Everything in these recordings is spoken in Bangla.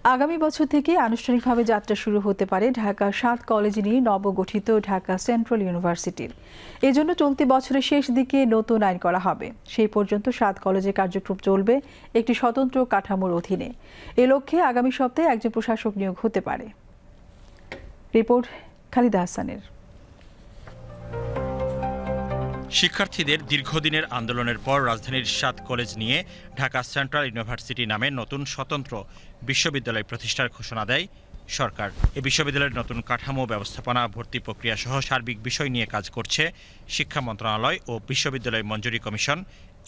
আগামী বছর থেকে আনুষ্ঠানিকভাবে যাত্রা শুরু হতে পারে ঢাকা ৭ কলেজ নিয়ে নবগঠিত ঢাকা সেন্ট্রাল ইউনিভার্সিটির। এজন্য চলতি বছরের শেষ দিকে নতুন আইন করা হবে। সেই পর্যন্ত ৭ কলেজের কার্যক্রম চলবে একটি স্বতন্ত্র কাঠামোর অধীনে। এ লক্ষ্যে আগামী সপ্তাহে একজন প্রশাসক নিয়োগ হতে পারে। রিপোর্ট খালিদা হাসানের। শিক্ষার্থীদের দীর্ঘদিনের আন্দোলনের পর রাজধানীর ৭ কলেজ নিয়ে ঢাকা সেন্ট্রাল ইউনিভার্সিটি নামে নতুন স্বতন্ত্র বিশ্ববিদ্যালয় প্রতিষ্ঠার ঘোষণা দেয় সরকার। এই বিশ্ববিদ্যালয়ের নতুন কাঠামো, ব্যবস্থাপনা, ভর্তি প্রক্রিয়া সহ সার্বিক বিষয় নিয়ে কাজ করছে শিক্ষা মন্ত্রণালয় ও বিশ্ববিদ্যালয় মঞ্জুরি কমিশন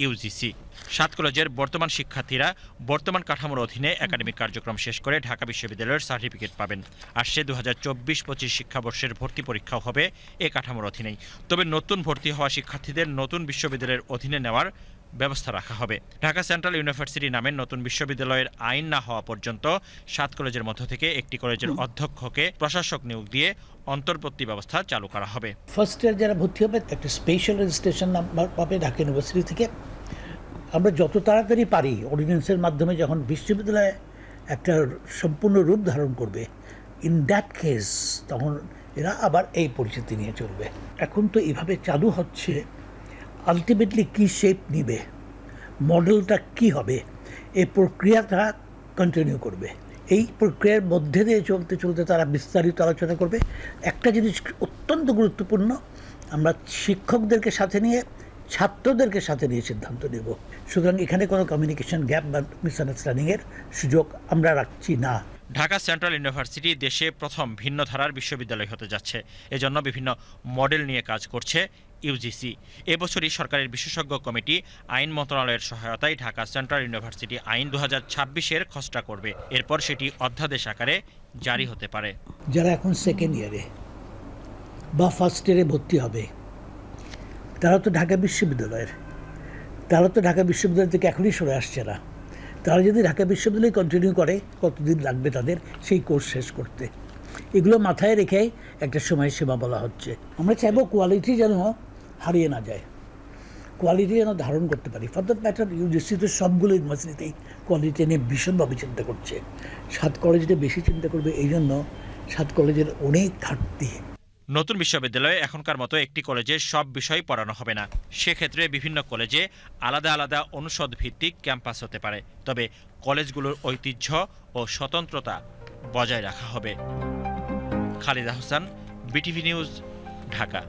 ইউজিসি। ৭ কলেজের বর্তমান শিক্ষার্থীরা বর্তমান কাঠামোর অধীনে একাডেমিক কার্যক্রম শেষ করে ঢাকা বিশ্ববিদ্যালয়ের সার্টিফিকেট পাবেন। আসছে ২০২৪-২৫ শিক্ষাবর্ষের ভর্তি পরীক্ষাও হবে এ কাঠামোর অধীনেই। তবে নতুন ভর্তি হওয়া শিক্ষার্থীদের নতুন বিশ্ববিদ্যালয়ের অধীনে নেওয়ার ব্যবস্থা রাখা হবে। ঢাকা সেন্ট্রাল ইউনিভার্সিটি নামে নতুন বিশ্ববিদ্যালয়ের আইন না হওয়া পর্যন্ত ৭ কলেজের মধ্য থেকে একটি কলেজের অধ্যক্ষকে প্রশাসক নিয়োগ দিয়ে অন্তর্বর্তী ব্যবস্থা চালু করা হবে। ফার্স্ট ইয়ার যারা ভর্তি হবে একটা স্পেশাল রেজিস্ট্রেশন নাম্বার পাবে ঢাকা ইউনিভার্সিটি থেকে। আমরা যত তাড়াতাড়ি পারি অর্ডিন্যান্সের মাধ্যমে যখন বিশ্ববিদ্যালয়ে একটা সম্পূর্ণ রূপ ধারণ করবে, ইন দ্যাট কেস তখন এরা আবার এই পরিচিতি নিয়ে চলবে। এখন তো এভাবে চালু হচ্ছে, আলটিমেটলি কী শেপ নিবে, মডেলটা কি হবে, এই প্রক্রিয়াটা কন্টিনিউ করবে। এই প্রক্রিয়ার মধ্যে দিয়ে চলতে চলতে তারা বিস্তারিত আলোচনা করবে। একটা জিনিস অত্যন্ত গুরুত্বপূর্ণ, আমরা শিক্ষকদেরকে সাথে নিয়ে ছাত্রদেরকে সাথে নিয়ে সিদ্ধান্ত নেব। সুতরাং এখানে কোনো কমিউনিকেশন গ্যাপ বা মিসআন্ডারস্ট্যান্ডিংয়ের সুযোগ আমরা রাখছি না। ঢাকা সেন্ট্রাল ইউনিভার্সিটি দেশে প্রথম ভিন্ন ধারার বিশ্ববিদ্যালয় হতে যাচ্ছে। এজন্য বিভিন্ন মডেল নিয়ে কাজ করছে ইউজিসি। এবছরই সরকারের বিশেষজ্ঞ কমিটি আইন মন্ত্রণালয়ের সহায়তায় ঢাকা সেন্ট্রাল ইউনিভার্সিটি আইন ২০২৬-এর খসড়া করবে। এরপর সেটি অধ্যাদেশ আকারে জারি হতে পারে। যারা এখন সেকেন্ড ইয়ারে বা ফার্স্ট ইয়ারে ভর্তি হবে তারা তো ঢাকা বিশ্ববিদ্যালয় থেকে এখনই সরে আসছে না। তারা যদি ঢাকা বিশ্ববিদ্যালয়ে কন্টিনিউ করে কতদিন লাগবে তাদের সেই কোর্স শেষ করতে, এগুলো মাথায় রেখেই একটা সময়সীমা বলা হচ্ছে। আমরা চাইবো কোয়ালিটি যেন হারিয়ে না যায়, কোয়ালিটি যেন ধারণ করতে পারি। ফর দ্যাট ম্যাটার ইউজিসি তো সবগুলো ইউনিভার্সিটিতেই কোয়ালিটি নিয়ে ভীষণভাবে চিন্তা করছে। ৭ কলেজটা বেশি চিন্তা করবে, এই জন্য ৭ কলেজের অনেক ঘাটতি। নতুন বিশ্ববিদ্যালয়ে এখনকার মতো একটি কলেজে সব বিষয় পড়ানো হবে না। সেক্ষেত্রে বিভিন্ন কলেজে আলাদা আলাদা অনুষদ ভিত্তিক ক্যাম্পাস হতে পারে। তবে কলেজগুলোর ঐতিহ্য ও স্বতন্ত্রতা বজায় রাখা হবে। Khalida Hasan, BTV news, Dhaka.